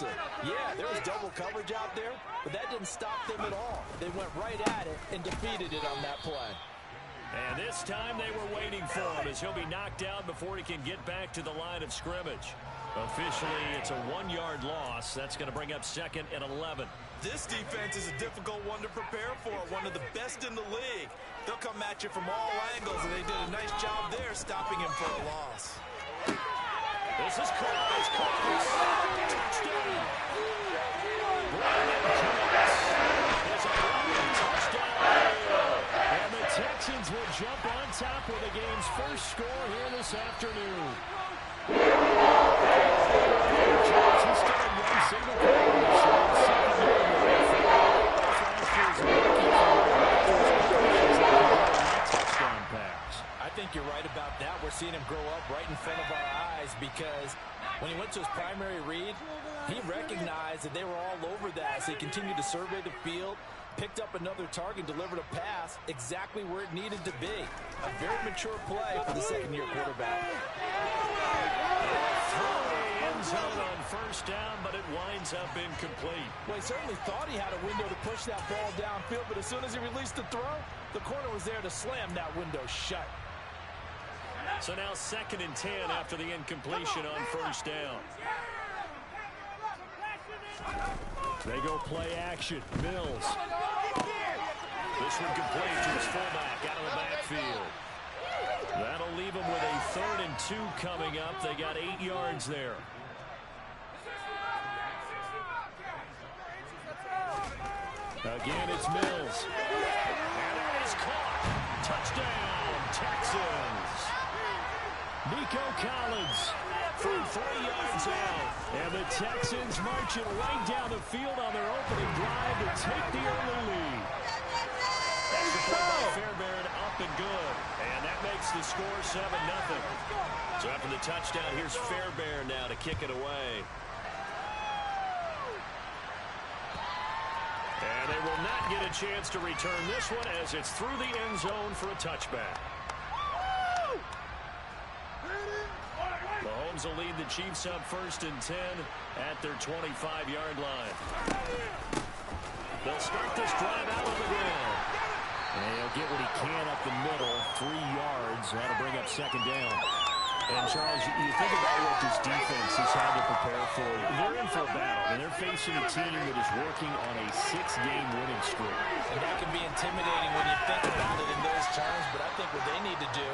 impressive. Yeah, there was double coverage out there, but that didn't stop them at all. They went right at it and defeated it on that play. And this time they were waiting for him as he'll be knocked down before he can get back to the line of scrimmage. Officially, it's a 1-yard loss. That's going to bring up 2nd and 11. This defense is a difficult one to prepare for, one of the best in the league. They'll come at you from all angles, and they did a nice job there stopping him for a loss. This is caught. It's caught. Touchdown. And the Texans will jump on top with the game's first score here this afternoon. I think you're right about that. We're seeing him grow up right in front of our eyes because when he went to his primary read, he recognized that they were all over that. So he continued to survey the field, picked up another target, delivered a pass exactly where it needed to be. A very mature play for the second-year quarterback. End zone on first down, but it winds up incomplete. Well, he certainly thought he had a window to push that ball downfield, but as soon as he released the throw, the corner was there to slam that window shut. So now 2nd and 10 after the incompletion on first down. They go play action. Mills. This one complete to his fullback out of the backfield. That'll leave him with a 3rd and 2 coming up. They got 8 yards there. Again, it's Mills. And that is caught. Touchdown, Texans. Nico Collins from 3 yards out. And the Texans marching right down the field on their opening drive to take the early lead. Extra point by Fairbairn, up and good. And that makes the score 7-0. So after the touchdown, here's Fairbairn now to kick it away. And they will not get a chance to return this one as it's through the end zone for a touchback. Mahomes will lead the Chiefs up 1st and 10 at their 25-yard line. They'll start this drive out on the ground. And he'll get what he can up the middle, 3 yards. That'll bring up 2nd down. And, Charles, you think about what this defense has had to prepare for. They're in for a battle, and they're facing a team that is working on a 6-game winning streak. And that can be intimidating when you think about it in those terms, but I think what they need to do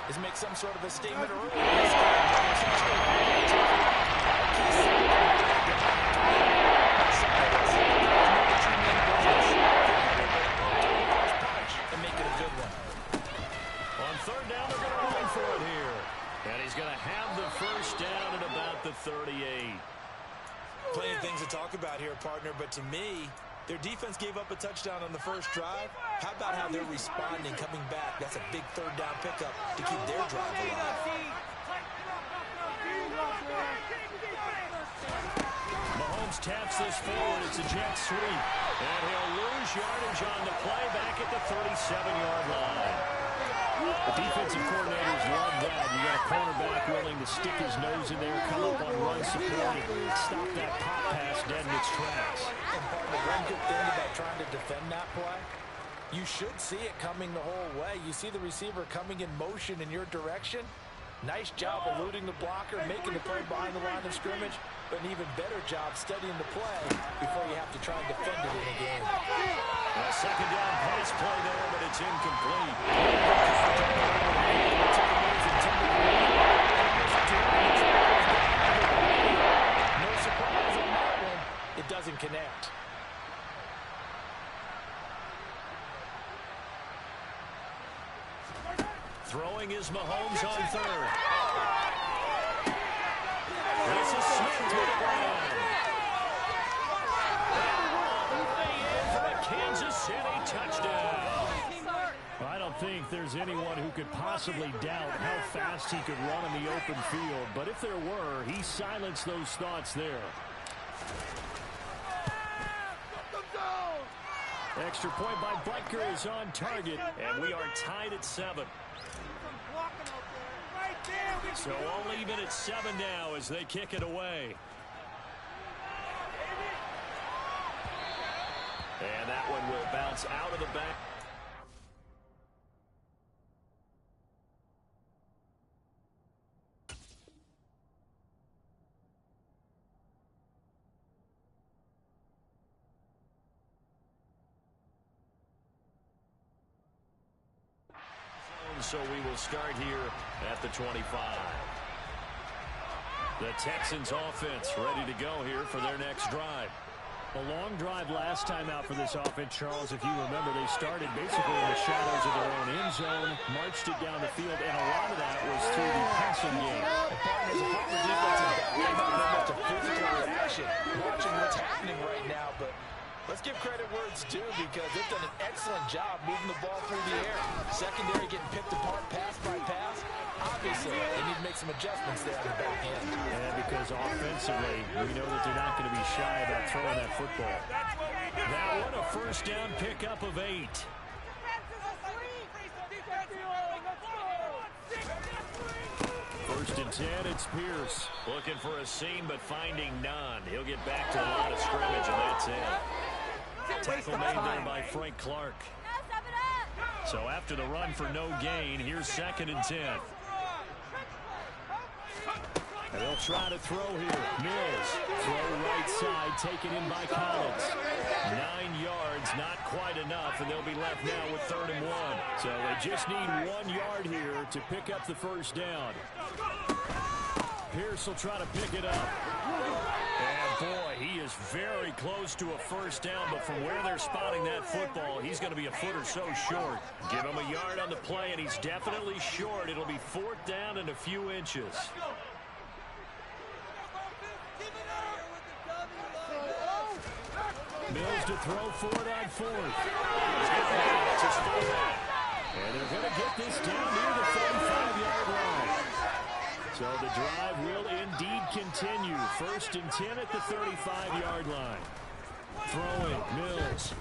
is make some sort of a statement early in this game. And make it a good one. On 3rd down, they're going to run for it here. And he's going to have the first down at about the 38. Plenty of things to talk about here, partner, but to me, their defense gave up a touchdown on the first drive. How about how they're responding, coming back? That's a big 3rd down pickup to keep their drive alive. Mahomes taps this forward. It's a jet sweep. And he'll lose yardage on the play back at the 37-yard line. The defensive coordinators love that. You got a cornerback willing to stick his nose in there, come up on run support, and stop that pop pass dead in its tracks. And partner, one good thing about trying to defend that play, you should see it coming the whole way. You see the receiver coming in motion in your direction. Nice job eluding the blocker, making the play behind the line of scrimmage, but an even better job studying the play before you have to try and defend it in a game. A 2nd down pass play there, but it's incomplete. No surprise on that one. It doesn't connect. Throwing is Mahomes on 3rd. This is Smith to the ground. For a Kansas City touchdown. I don't think there's anyone who could possibly doubt how fast he could run in the open field, but if there were, he silenced those thoughts there. Extra point by Butker is on target, and we are tied at 7. So all even at 7 now as they kick it away. shots out of the back. So we will start here at the 25. The Texans offense ready to go here for their next drive. A long drive last time out for this offense, Charles. If you remember, they started basically in the shadows of their own end zone, marched it down the field, and a lot of that was through the passing game. And partners, a Hopper defense is back. They have much a physical reaction watching what's happening right now, but let's give credit where it's due because they've done an excellent job moving the ball through the air. Secondary getting picked apart pass by pass. Obviously, they need to make some adjustments there on the back end. Yeah, because offensively, we know that they're not going to be shy about throwing that football. That one a first down pickup of 8. First and 10, it's Pierce. Looking for a seam, but finding none. He'll get back to the line of scrimmage, and that's it. Tackle made there by Frank Clark. So after the run for no gain, here's second and 10. And they'll try to throw here. Mills, throw right side, taken in by Collins. 9 yards, not quite enough, and they'll be left now with 3rd and 1. So they just need 1 yard here to pick up the first down. Pierce will try to pick it up. And boy, he is very close to a first down, but from where they're spotting that football, he's going to be a foot or so short. Give him a yard on the play, and he's definitely short. It'll be 4th down and a few inches. Mills to throw for it on 4th. And they're going to get this down near the 35-yard line. So the drive will indeed continue. First and 10 at the 35-yard line. Throwing, Mills.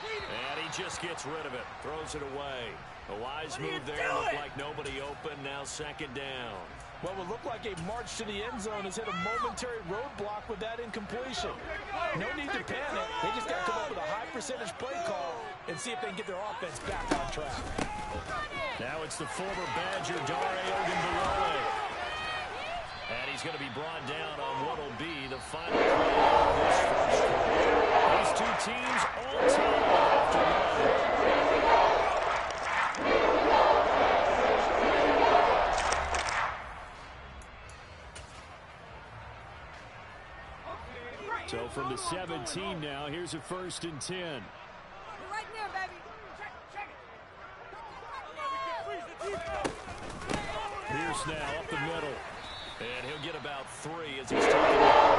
And he just gets rid of it. Throws it away. A wise move there. Looked like nobody open. Now 2nd down. What would look like a march to the end zone has hit a momentary roadblock with that incompletion. No need to panic. They just got to come up with a high percentage play call and see if they can get their offense back on track. Now it's the former Badger, Dare Ogunbowale. And he's going to be brought down on what will be the final play of this first quarter. These two teams all tied after one. So from the 17 now, here's a 1st and 10. Right there, baby. Pierce now up the middle. And he'll get about 3 as he's taken out.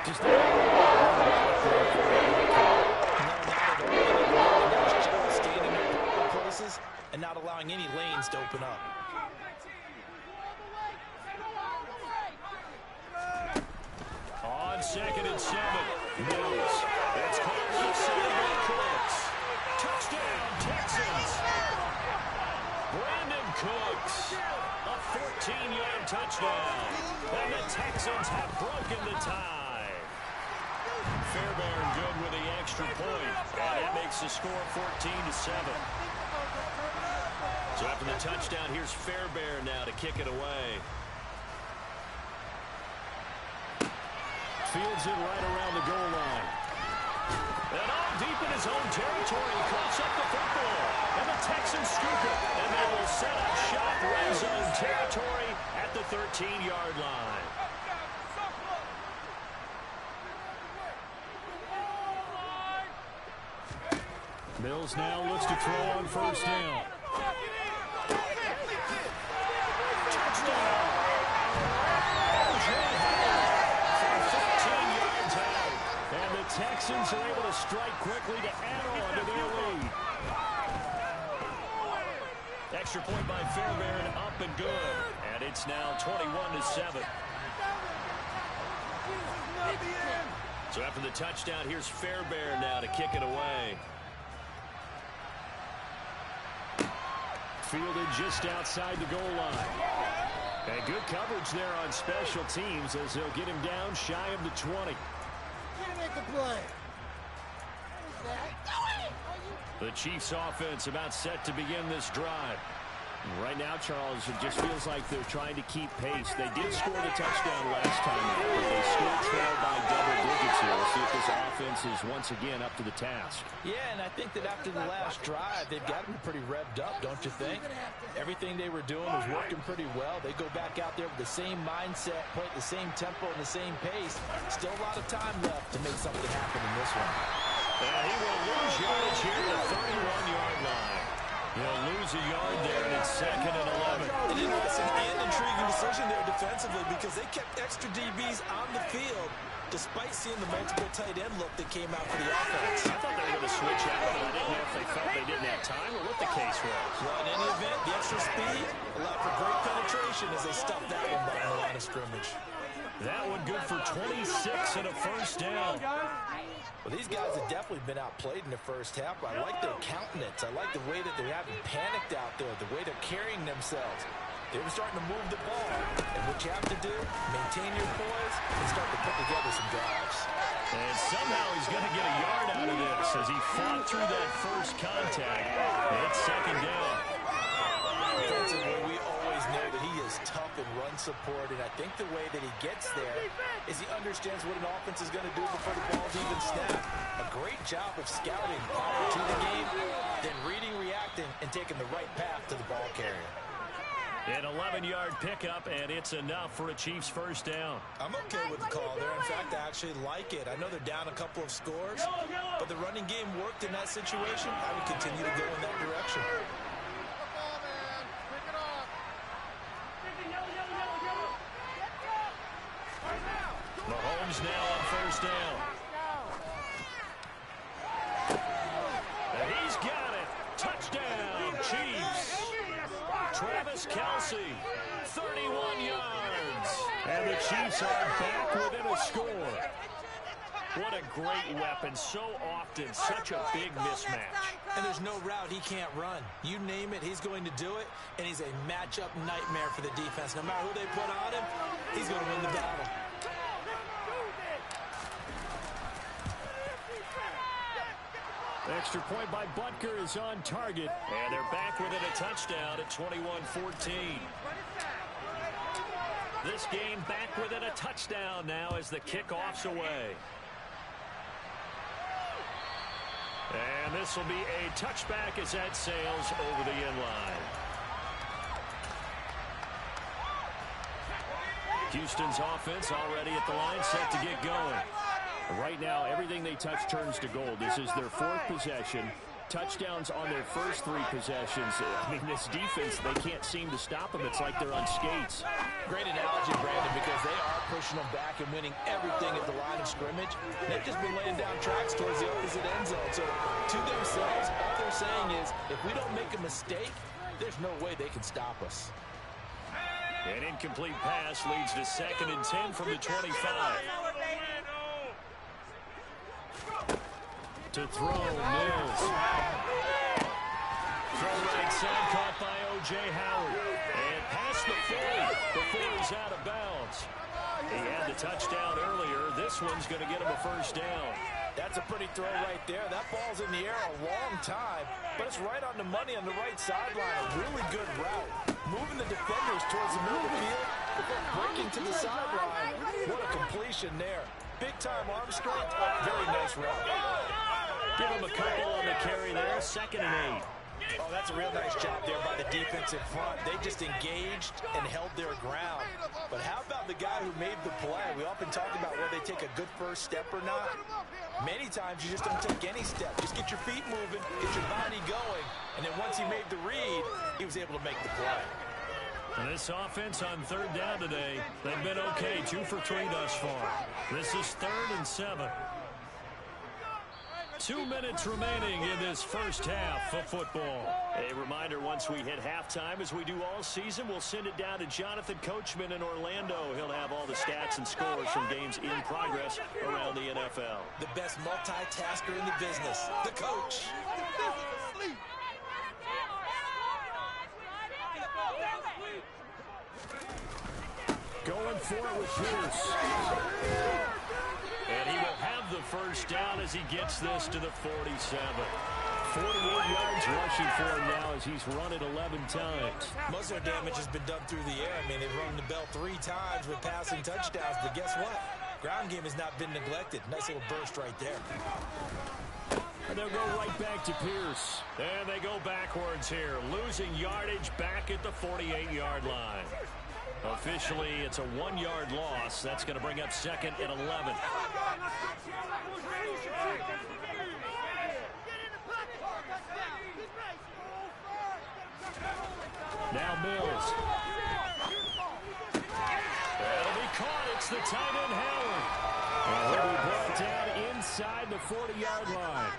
Just Standing in proper places and not allowing any lanes to open up. On 2nd and 7, Mills. It's caught left side by Cooks. Touchdown, Texans. Brandon Cooks, a 14-yard touchdown. And the Texans have broken the tie. Fairbairn good with the extra point. And that makes the score 14-7. So after the touchdown, here's Fairbairn now to kick it away. fields it right around the goal line. And all deep in his own territory, coughs up the football. And the Texans scoop it. And they will set up shop red zone territory at the 13-yard line. Mills now looks to throw on first down. Touchdown! And the Texans are able to strike quickly to add on to their lead. Extra point by Fairbairn, up and good. And it's now 21-7. So after the touchdown, here's Fairbairn now to kick it away. Fielded just outside the goal line. And good coverage there on special teams as they'll get him down shy of the 20. The Chiefs offense about set to begin this drive. Right now, Charles, it just feels like they're trying to keep pace. They did score the touchdown last time out, but they still trail by double digits here. We'll see if this offense is once again up to the task. Yeah, and I think that after the last drive, they've got to be pretty revved up, don't you think? Everything they were doing was working pretty well. They go back out there with the same mindset, play at the same tempo and the same pace. Still a lot of time left to make something happen in this one. And he will lose yardage here at the 31-yard line. He'll lose a yard there, and it's 2nd and 11. An interesting and intriguing decision there defensively because they kept extra DBs on the field despite seeing the multiple tight end look that came out for the offense. I thought they were going to switch out, but I didn't know if they felt they didn't have time or what the case was. Well, in any event, the extra speed allowed for great penetration as they stuffed that one behind the line of scrimmage. That one good for 26 and a first down. Well, these guys have definitely been outplayed in the first half. I like their countenance. I like the way that they haven't panicked out there, the way they're carrying themselves. They were starting to move the ball. And what you have to do, maintain your poise and start to put together some drives. And somehow he's going to get a yard out of this as he fought through that first contact. It's 2nd down. Defensively, we always know that he is tough in run support, and I think the way that he gets there is he understands what an offense is going to do before the ball's even snapped. A great job of scouting prior to the game, then reading, reacting, and taking the right path to the ball carrier. An 11-yard pickup, and it's enough for a Chiefs first down. I'm okay with the call there. In fact, I actually like it. I know they're down a couple of scores, but the running game worked in that situation. I would continue to go in that direction. Mahomes now on first down. And he's got it. Touchdown, Chiefs. Travis Kelce, 31 yards. And the Chiefs are back within a score. What a great weapon. So often, such a big mismatch. And there's no route he can't run. You name it, he's going to do it, and he's a matchup nightmare for the defense. No matter who they put on him, he's going to win the battle. Extra point by Butker is on target, and they're back within a touchdown at 21-14. This game back within a touchdown now as the kickoff's away. And this will be a touchback as that sails over the end line. Houston's offense already at the line, set to get going. Right now, everything they touch turns to gold. This is their 4th possession. Touchdowns on their first 3 possessions. I mean, this defense, they can't seem to stop them. It's like they're on skates. Great analogy, Brandon, because they are pushing them back and winning everything at the line of scrimmage. They've just been laying down tracks towards the opposite end zone. So to themselves, all they're saying is, if we don't make a mistake, there's no way they can stop us. An incomplete pass leads to 2nd and 10 from the 25. To throw, Mills. Throw right side, caught by O.J. Howard. And past the 40 before he's out of bounds. He had the touchdown earlier. This one's going to get him a first down. That's a pretty throw right there. That ball's in the air a long time, but it's right on the money on the right sideline. A really good route. Moving the defenders towards the middle of the field before breaking to the sideline. What a completion there. Big-time arm strength. Very nice route. Give him a couple on the carry there. 2nd and 8. Oh, that's a real nice job there by the defense in front. They just engaged and held their ground. But how about the guy who made the play? We often talk about whether they take a good first step or not. Many times you just don't take any step. Just get your feet moving, get your body going, and then once he made the read, he was able to make the play. And this offense on 3rd down today, they've been okay. 2 for 3 thus far. This is 3rd and 7. 2 minutes remaining in this first half of football. A reminder, once we hit halftime, as we do all season, we'll send it down to Jonathan Coachman in Orlando. He'll have all the stats and scores from games in progress around the NFL. The best multitasker in the business, the coach. Going for it with Pierce. And he will have the first down as he gets this to the 47. 48 yards rushing for him now as he's run it 11 times. Most of their damage has been done through the air. I mean, they've rung the bell 3 times with passing touchdowns, but guess what? Ground game has not been neglected. Nice little burst right there. And they'll go right back to Pierce. And they go backwards here, losing yardage back at the 48-yard line. Officially, it's a 1-yard loss. That's going to bring up 2nd and 11. Now Mills. That'll be caught. It's the tight end, Howard. And he'll be brought down inside the 40-yard line.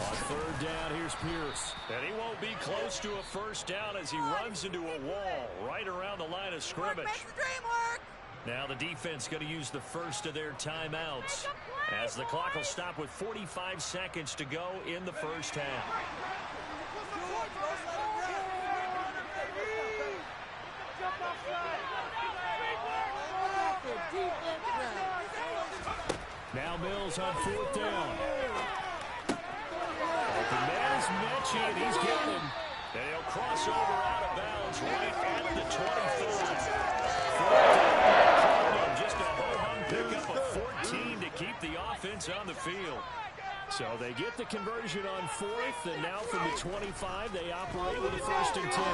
On 3rd down, here's Pierce. And he won't be close to a first down as he runs into a wall right around the line of scrimmage. Now the defense going to use the first of their timeouts as the clock will stop with 45 seconds to go in the first half. Now Mills on 4th down. Open man is Mechie, and he's got him. And he'll cross over out of bounds right at the 24. Just a ho-hum pickup of 14 to keep the offense on the field. So they get the conversion on 4th, and now from the 25, they operate with a 1st and 10.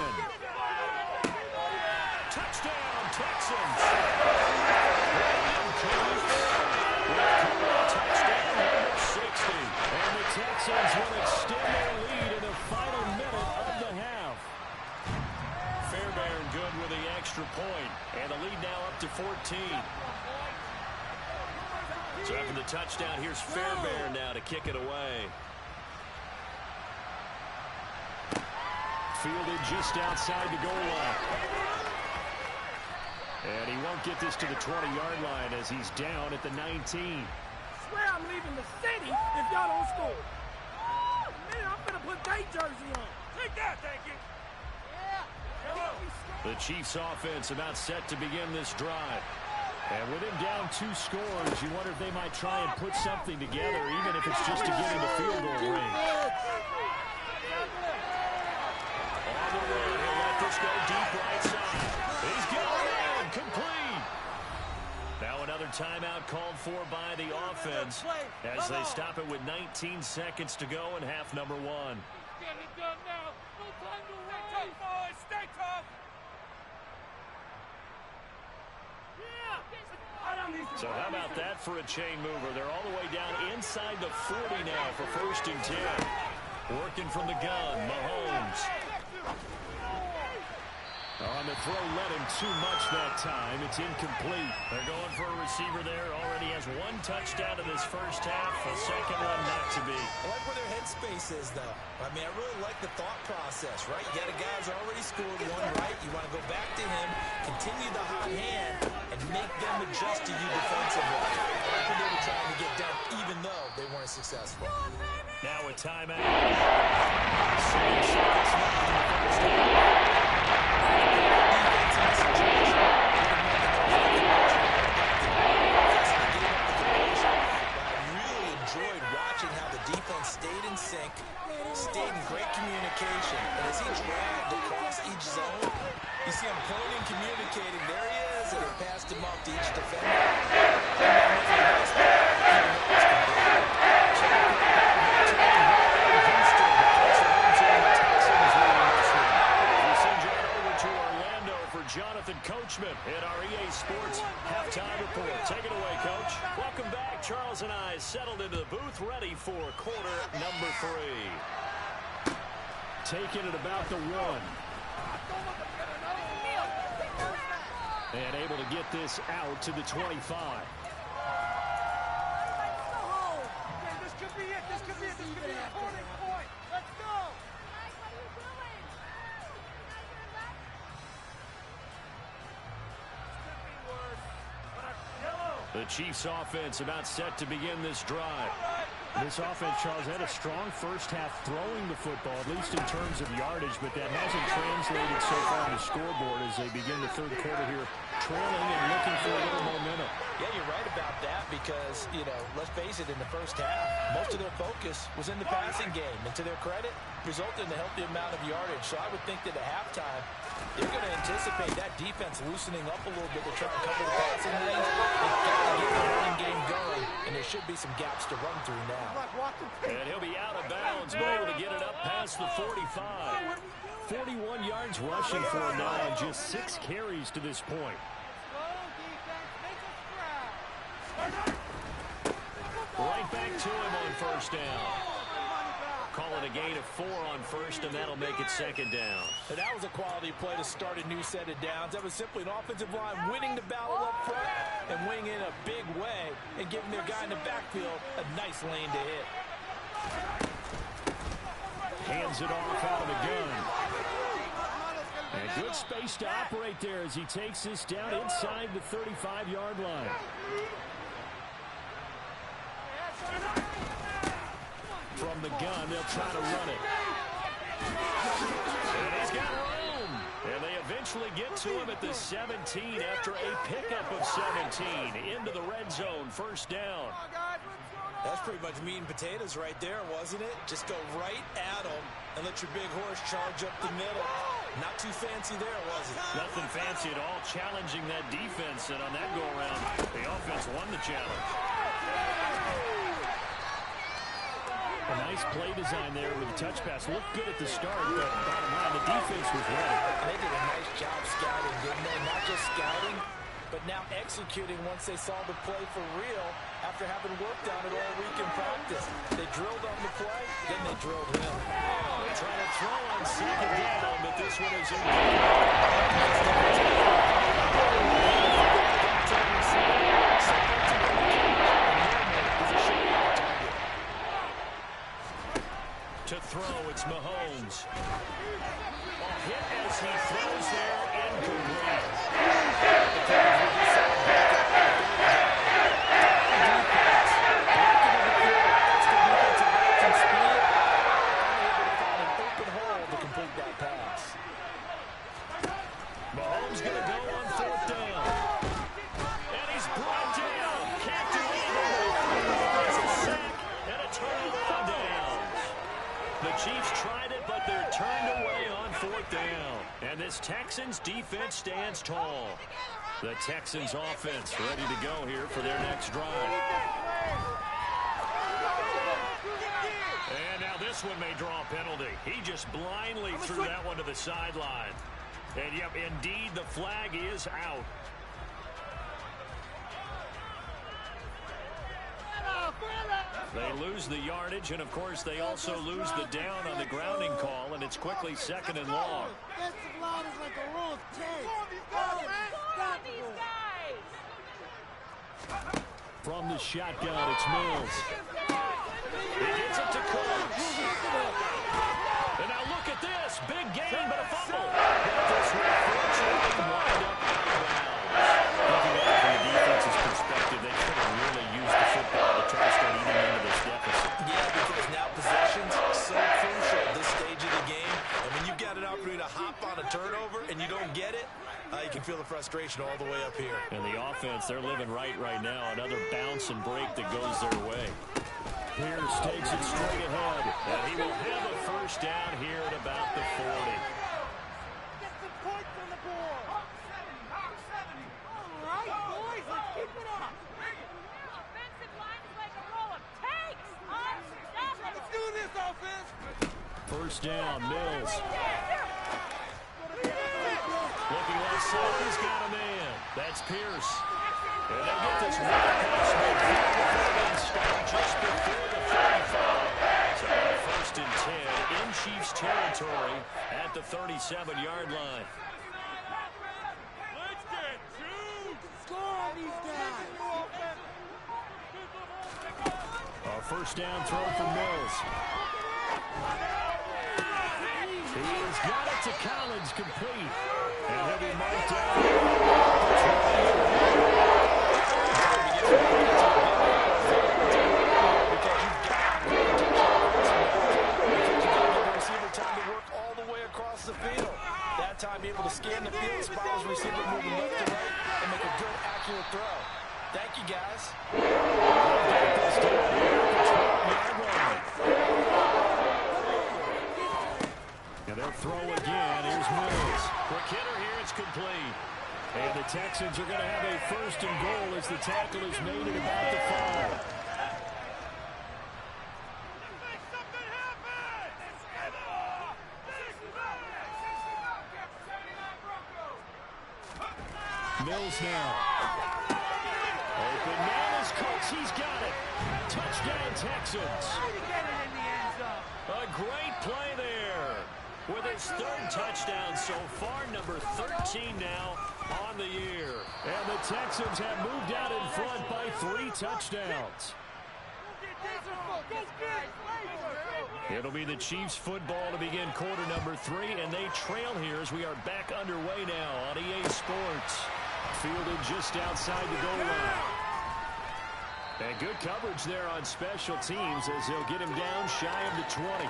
Touchdown, Texans. Touchdown, number 60. And the Texans will extend their lead in the final minute of the half. Fairbairn good with the extra point, and the lead now up to 14. So after the touchdown, here's Fairbairn now to kick it away. Fielded just outside the goal line. And he won't get this to the 20-yard line as he's down at the 19. Swear I'm leaving the city if y'all don't score. Man, I'm gonna put their jersey on. Take that, thank you. The Chiefs offense about set to begin this drive. And with him down 2 scores, you wonder if they might try and put something together, even if it's just to get in the field goal range. On the run, he'll let this go deep right side. He's got it, complete. Now another timeout called for by the offense as they stop it with 19 seconds to go in half number 1. Get it done now. No time to wait. Stay tough, boys. Stay tough. So how about that for a chain mover? They're all the way down inside the 40 now for 1st and 10. Working from the gun, Mahomes. On the throw, let him too much that time. It's incomplete. They're going for a receiver there. Already has 1 touchdown in this first half. A second one not to be. I like where their headspace is, though. I mean, I really like the thought process, right? You got a guy who's already scored 1, right? You want to go back to him, continue the hot hand, and make them adjust to you defensively. That's what they were trying to get done, even though they weren't successful. Now a timeout. 7 seconds left in the first half. Stayed in sync, stayed in great communication, and as he dragged across each zone, you see him pointing, communicating. There he is, and he passed him off to each Jonathan Coachman in our EA Sports halftime report. Take it away, Coach. Welcome back. Charles and I settled into the booth, ready for quarter number 3. Taking it about the 1. And able to get this out to the 25. This could be it. This could be it. This could be a turning point. Let's go. The Chiefs offense about set to begin this drive. This offense, Charles, had a strong first half throwing the football, at least in terms of yardage, but that hasn't translated so far to the scoreboard as they begin the third quarter here, trailing and looking for a little momentum. Yeah, you're right about that because, you know, let's face it, in the first half, most of their focus was in the passing game. And to their credit, resulted in a healthy amount of yardage. So I would think that at halftime, they're going to anticipate that defense loosening up a little bit to try and cover the passing lanes. They've got to get the running game going, and there should be some gaps to run through now. And he'll be out of bounds, but able to get it up past the 45. 41 yards rushing for him now on just 6 carries to this point. Right back to him on first down. Calling a gain of 4 on first, and that'll make it second down. And that was a quality play to start a new set of downs. That was simply an offensive line winning the battle up front and winning in a big way and giving their guy in the backfield a nice lane to hit. Hands it off out of the gun. And good space to operate there as he takes this down inside the 35-yard line. From the gun, they'll try to run it. And he's got room. And they eventually get to him at the 17 after a pickup of 17 into the red zone. First down. That's pretty much meat and potatoes right there, wasn't it? Just go right at them and let your big horse charge up the middle. Not too fancy there, was it? Nothing fancy at all, challenging that defense. And on that go-around, the offense won the challenge. A nice play design there with a touch pass. Looked good at the start, but bottom line, the defense was ready. They did a nice job scouting, didn't they? Not just scouting, but now executing once they saw the play for real after having worked on it all week in practice. They drilled on the play, then they drilled him. They try to throw on second down, but this one is in. To throw, it's Mahomes. A hit as he throws there, incomplete. Mahomes going to go on fourth down. And he's brought down. Can't do anything. There's a sack and a turnover on downs. The Chiefs tried it, but they're turned away on fourth down. And this Texans defense stands tall. The Texans offense ready to go here for their next drive. And now this one may draw a penalty. He just blindly threw that one to the sideline. And, yep, indeed, the flag is out. They lose the yardage, and, of course, they also lose the down on the grounding call, and it's quickly second and long. From the shotgun, it's Mills. He gets it to Cooks. And now look at this. Big gain, but a fumble. But this will fortunately wind up out of bounds. Looking at it from the defense's perspective, they could have really used the football to try to start eating into this deficit. Yeah, because now possession's so crucial at this stage of the game. And when you've got an opportunity to hop on a turnover and you don't get it, you can feel the frustration all the way up here. And the offense, they're living right now. Another bounce and break that goes their way. Pierce takes it straight ahead. And he will have a first down here at about the 40. Get some points on the board. All right, boys, let's keep it up. Offensive line is like a roll of tanks. Let's do this, offense. First down, Mills. Looking left side, he's got a man. That's Pierce. And they get this one across midfield before they stop just before the 35. So first and 10 in Chiefs territory at the 37-yard line. Let's get two. Score on these guys. A first down throw from Mills. He's got it to Collins, complete. And he'll be marked down. time able to scan the field, spot his receiver moving left to right, and make a good, accurate throw. Thank you, guys. And they'll throw again. Here's Mills. Quick hitter here. It's complete. And the Texans are going to have a first and goal as the tackle is made at about the 5. Mills now. Open man is caught. He's got it. Touchdown, Texans. A great play there. With his third touchdown so far, number 13 now on the year. And the Texans have moved out in front by 3 touchdowns. It'll be the Chiefs football to begin quarter number 3, and they trail here as we are back underway now on EA Sports. Fielded just outside the goal line. And good coverage there on special teams as they'll get him down shy of the 20.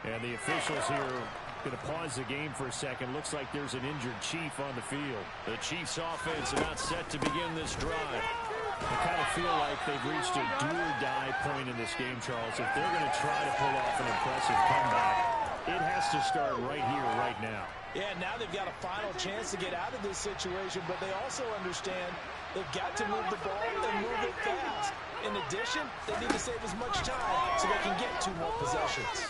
And the officials here going to pause the game for a second. Looks like there's an injured Chief on the field. The Chiefs offense about set to begin this drive. I kind of feel like they've reached a do-or-die point in this game, Charles. If they're going to try to pull off an impressive comeback, it has to start right here, right now. Yeah, now they've got a final chance to get out of this situation, but they also understand they've got to move the ball and move it fast. In addition, they need to save as much time so they can get 2 more possessions.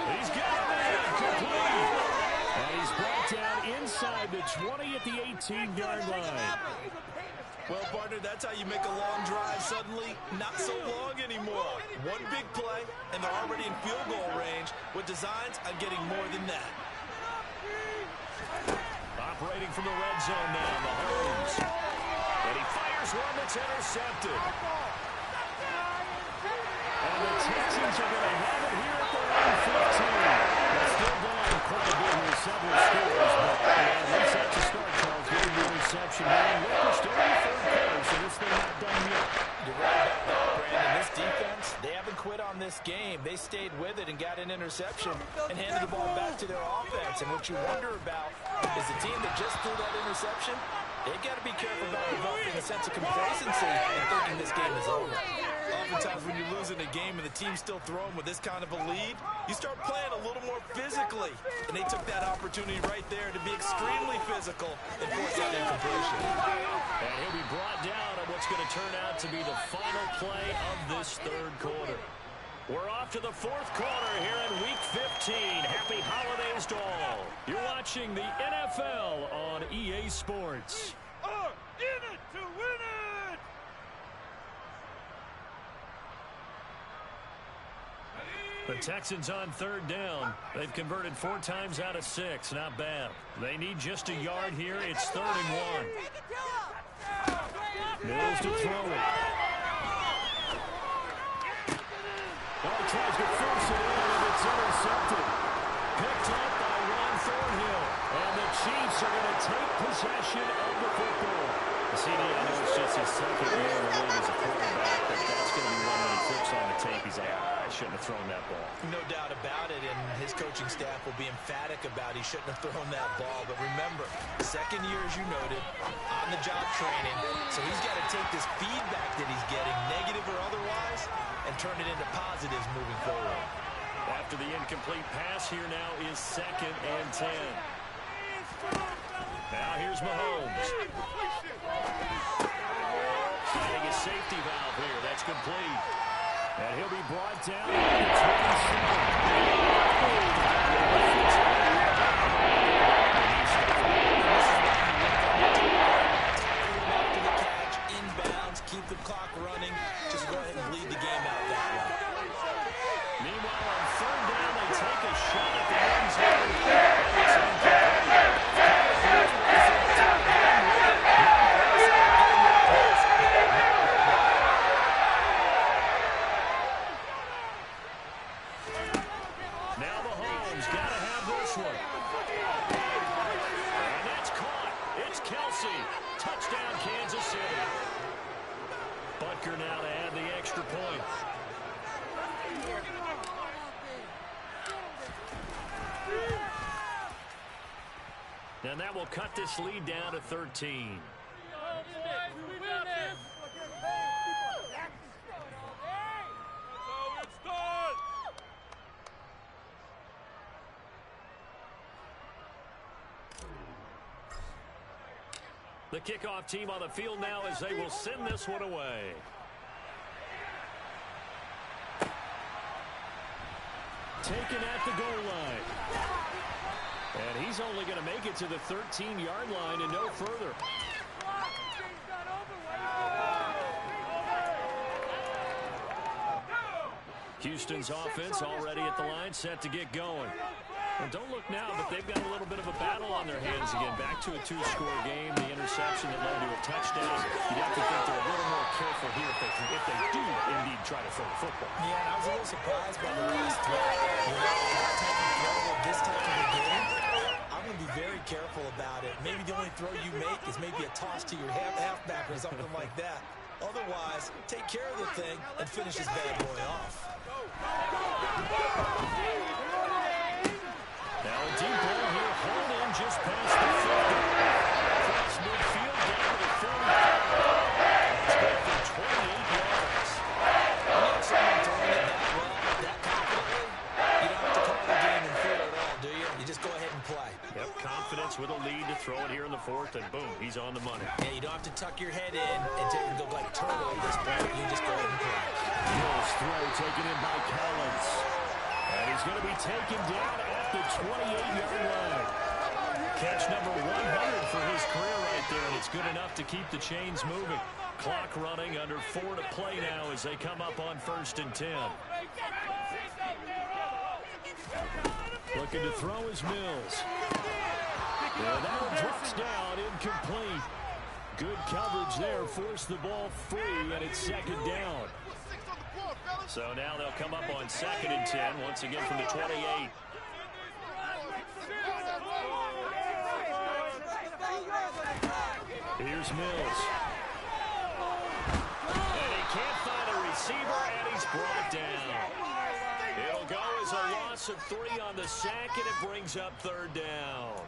He's got it, complete. And he's brought down inside the 20 at the 18-yard line. Well, partner, that's how you make a long drive suddenly not so long anymore. One big play, and they're already in field goal range with designs on getting more than that. Operating from the red zone now, Mahomes. And he fires one that's intercepted. And the Texans are going to have it here at the line 15. They're still down quite a bit here, several scores, but let's have to start, Charles, getting the interception. We're still in the third quarter, so this thing not done yet. You're right about that, Brandon. This defense, they haven't quit on this game. They stayed with it and got an interception and handed the ball back to their offense. And what you wonder about is the team that just threw that interception, they've got to be careful about developing a sense of complacency and thinking this game is over. Oftentimes when you're losing a game and the team's still throwing with this kind of a lead, you start playing a little more physically. And they took that opportunity right there to be extremely physical and force that incompletion. And he'll be brought down on what's going to turn out to be the final play of this third quarter. We're off to the fourth quarter here in Week 15. Happy holidays to all. You're watching the NFL on EA Sports. In it to win it! The Texans on third down. They've converted 4 times out of 6. Not bad. They need just a yard here. It's 3rd and 1. Mills to throw it. Well, tries to force it in, and it's intercepted. Picked up by Ron Thornhill. And the Chiefs are going to take possession of the football. CD, I know it's just his second year in the league as a quarterback, but that's going to be one when he flips on the tape. He's like, I shouldn't have thrown that ball. No doubt about it, and his coaching staff will be emphatic about he shouldn't have thrown that ball. But remember, second year, as you noted, on-the-job training, so he's got to take this feedback that he's getting, negative or otherwise, and turn it into positives moving forward. After the incomplete pass, here now is 2nd and 10. Now here's Mahomes. Finding a safety valve here. That's complete. And he'll be brought down at the Catch, inbounds, keep the clock running. Just go ahead and bleed the game out that way. Meanwhile, on 3rd down, they take a shot at the end zone. Now Mahomes got to have this one. And that's caught. It's Kelsey. Touchdown, Kansas City. Butker now to add the extra point. will cut this lead down to 13. The kickoff team on the field now as they will send this one away. Taken at the goal line. And he's only going to make it to the 13-yard line and no further. Houston's offense already at the line, set to get going. Well, don't look now, but they've got a little bit of a battle on their hands again. Back to a two-score game, the interception that led to a touchdown. You'd have to think they're a little more careful here if they do indeed try to throw the football. Yeah, and I was a little surprised by the last throw. You know, that type of throw at this type of a game, I'm going to be very careful about it. Maybe the only throw you make is maybe a toss to your halfback or something like that. Otherwise, take care of the thing and finish this bad boy off. Now a deep ball here, hauled in just past the 50. Across midfield, down to the 35. It's good for 28 yards. When you have someone throwing it that well, that confidently, you don't have to call the game in fear at all, do you? You just go ahead and play. Yep, confidence with a lead to throw it here in the fourth, and boom, he's on the money. Yeah, you don't have to tuck your head in and go like a turtle at this point. You just go ahead and play. Mills throw taken in by Collins. And he's going to be taken down at the 28-yard line. Catch number 100 for his career right there, and it's good enough to keep the chains moving. Clock running, under 4 to play now as they come up on 1st and 10. Looking to throw is Mills. And that one drops down, incomplete. Good coverage there, forced the ball free, and it's 2nd down. So now they'll come up on 2nd and 10, once again from the 28. Here's Mills. And he can't find a receiver, and he's brought down. It'll go as a loss of 3 on the sack, and it brings up 3rd down.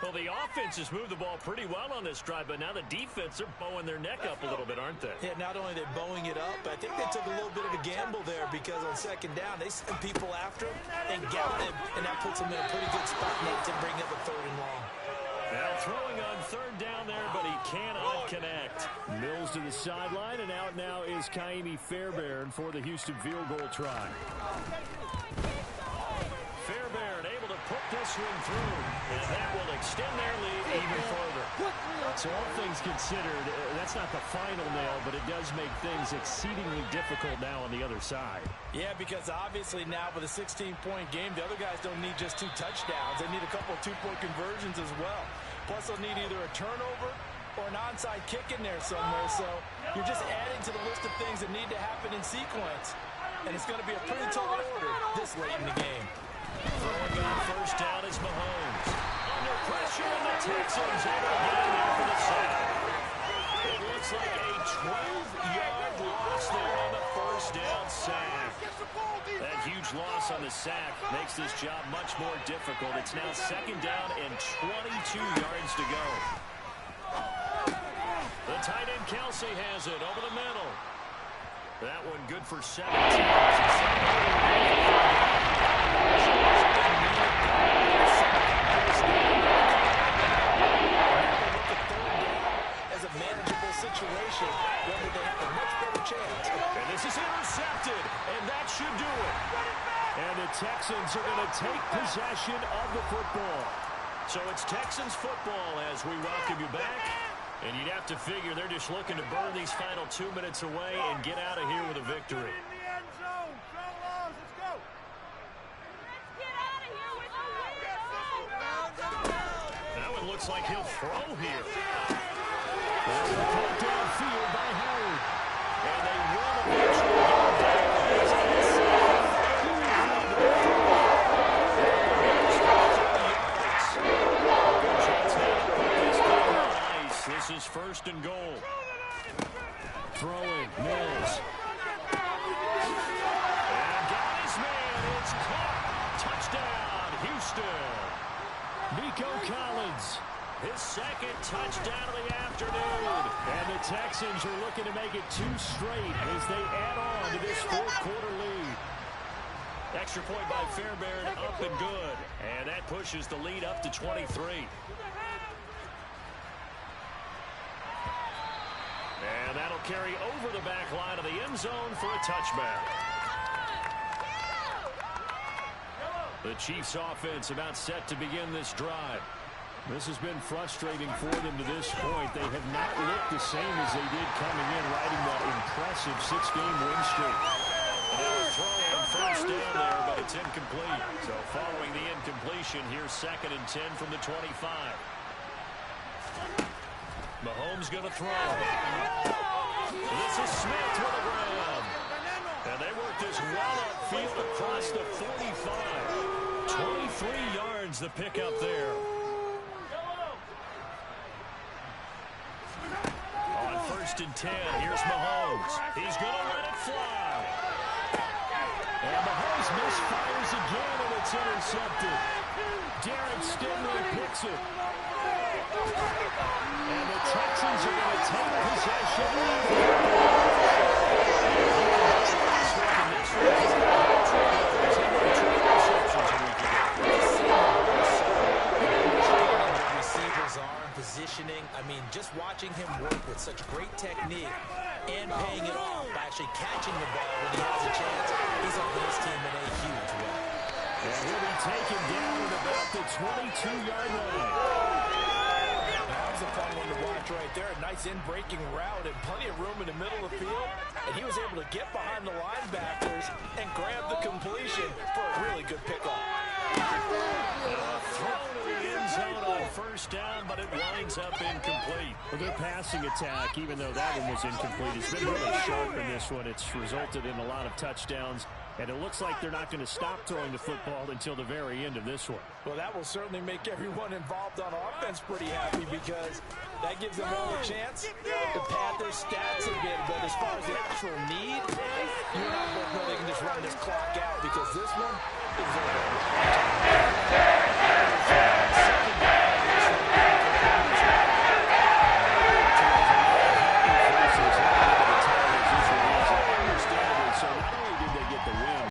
Well, the offense has moved the ball pretty well on this drive, but now the defense, they're bowing their neck up a little bit, aren't they? Yeah, not only are they bowing it up, but I think they took a little bit of a gamble there because on 2nd down, they sent people after him and got him, and that puts him in a pretty good spot to bring up a 3rd and long. Now throwing on 3rd down there, but he cannot connect. Mills to the sideline, and out now is Kaimi Fairbairn for the Houston field goal try. Fairbairn able to put this one through, and that will extend their lead even further. So all things considered, that's not the final nail, but it does make things exceedingly difficult now on the other side. Yeah, because obviously now with a 16-point game, the other guys don't need just 2 touchdowns. They need a couple of 2-point conversions as well. Plus, they'll need either a turnover or an onside kick in there somewhere. So you're just adding to the list of things that need to happen in sequence. And it's going to be a pretty tall order this late in the game. Throwing on 1st down is Mahomes. Under pressure, and the Texans able to get him there for the sack. It looks like a 12-yard loss there on the 1st down sack. That huge loss on the sack makes this job much more difficult. It's now 2nd down and 22 yards to go. The tight end Kelsey has it over the middle. That one good for 17. As a manageable situation, whether they have a much better chance. And this is intercepted, and that should do it. And the Texans are going to take possession of the football. So it's Texans football as we welcome you back. And you'd have to figure they're just looking to burn these final 2 minutes away and get out of here with a victory. That one looks like he'll throw here. Put downfield by Howard. And they will eventually This is 1st and goal. Throwing, Mills. And got his man. It's caught. Touchdown, Houston. Nico Collins His second touchdown of the afternoon. And the Texans are looking to make it 2 straight as they add on to this fourth-quarter lead. Extra point by Fairbairn, up and good. And that pushes the lead up to 23. And that'll carry over the back line of the end zone for a touchback. The Chiefs' offense about set to begin this drive. This has been frustrating for them to this point. They have not looked the same as they did coming in, riding that impressive 6-game win streak. And they'll throw on first down there, but it's incomplete. So following the incompletion, here's 2nd and 10 from the 25. Mahomes going to throw. This is Smith with a grab. And they work this well upfield across the 45. 23 yards the pickup there. On 1st and 10, here's Mahomes. He's going to let it fly. And Mahomes misfires again, and it's intercepted. Derek Stingley picks it. And the Texans are going to take possession. Positioning, I mean, just watching him work with such great technique and paying it off by actually catching the ball when he has a chance. He's helping his team in a huge way. And he'll be taken down at about the 22-yard line. That was a fun one to watch right there. A nice in-breaking route and plenty of room in the middle of the field. And he was able to get behind the linebackers and grab the completion for a really good pickoff. Throw to the end zone on 1st down, but it winds up incomplete. Well, their passing attack, even though that one was incomplete, has been really sharp in this one. It's resulted in a lot of touchdowns, and it looks like they're not going to stop throwing the football until the very end of this one. Well, that will certainly make everyone involved on offense pretty happy because that gives them all a chance to pad their stats a bit. But as far as the actual need, you're not going to know they can just run this clock out because this one is over.